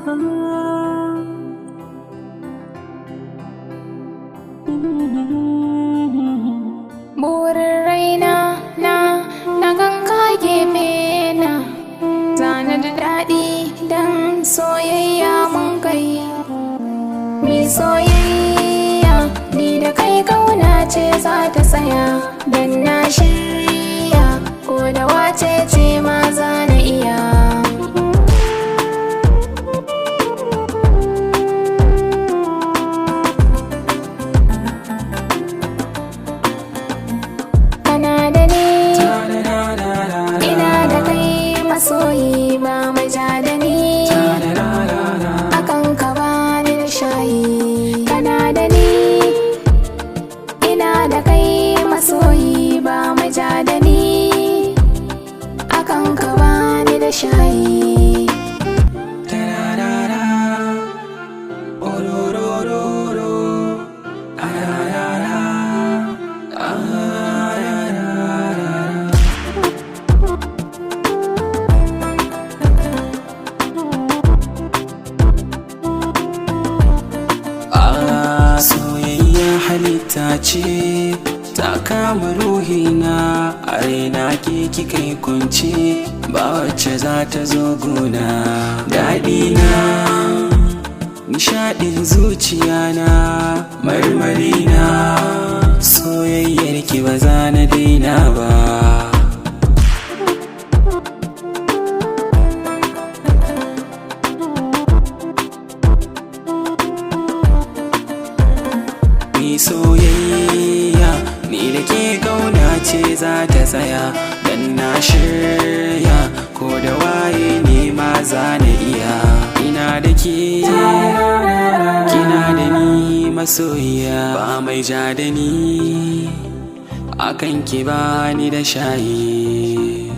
Burin raina na ganka gefe na zana da daɗi dan soyayya mun kai mi soyayya ni da kai kauna ce za ta tsaya dan na shirya ko da wace ce ma za na iya masoyi ba mai ja da ni akan ka bani da shayi kana da ni ina da kai masoyi ba mai ja da ni akan ka bani da shayi halitta ce ta kama ruhina a raina ke kika yi kunce ba wacce za ta zo gona daɗina nishaɗin zuciyana marmarina soyayyar ki ba za na daina ba soyayya ni da ke kauna ce za ta tsaya dan na shirya ko da waye ne ma za na iya ina da ke kina da ni masoyiya ba mai ja da ni akan ki ba ni da shayi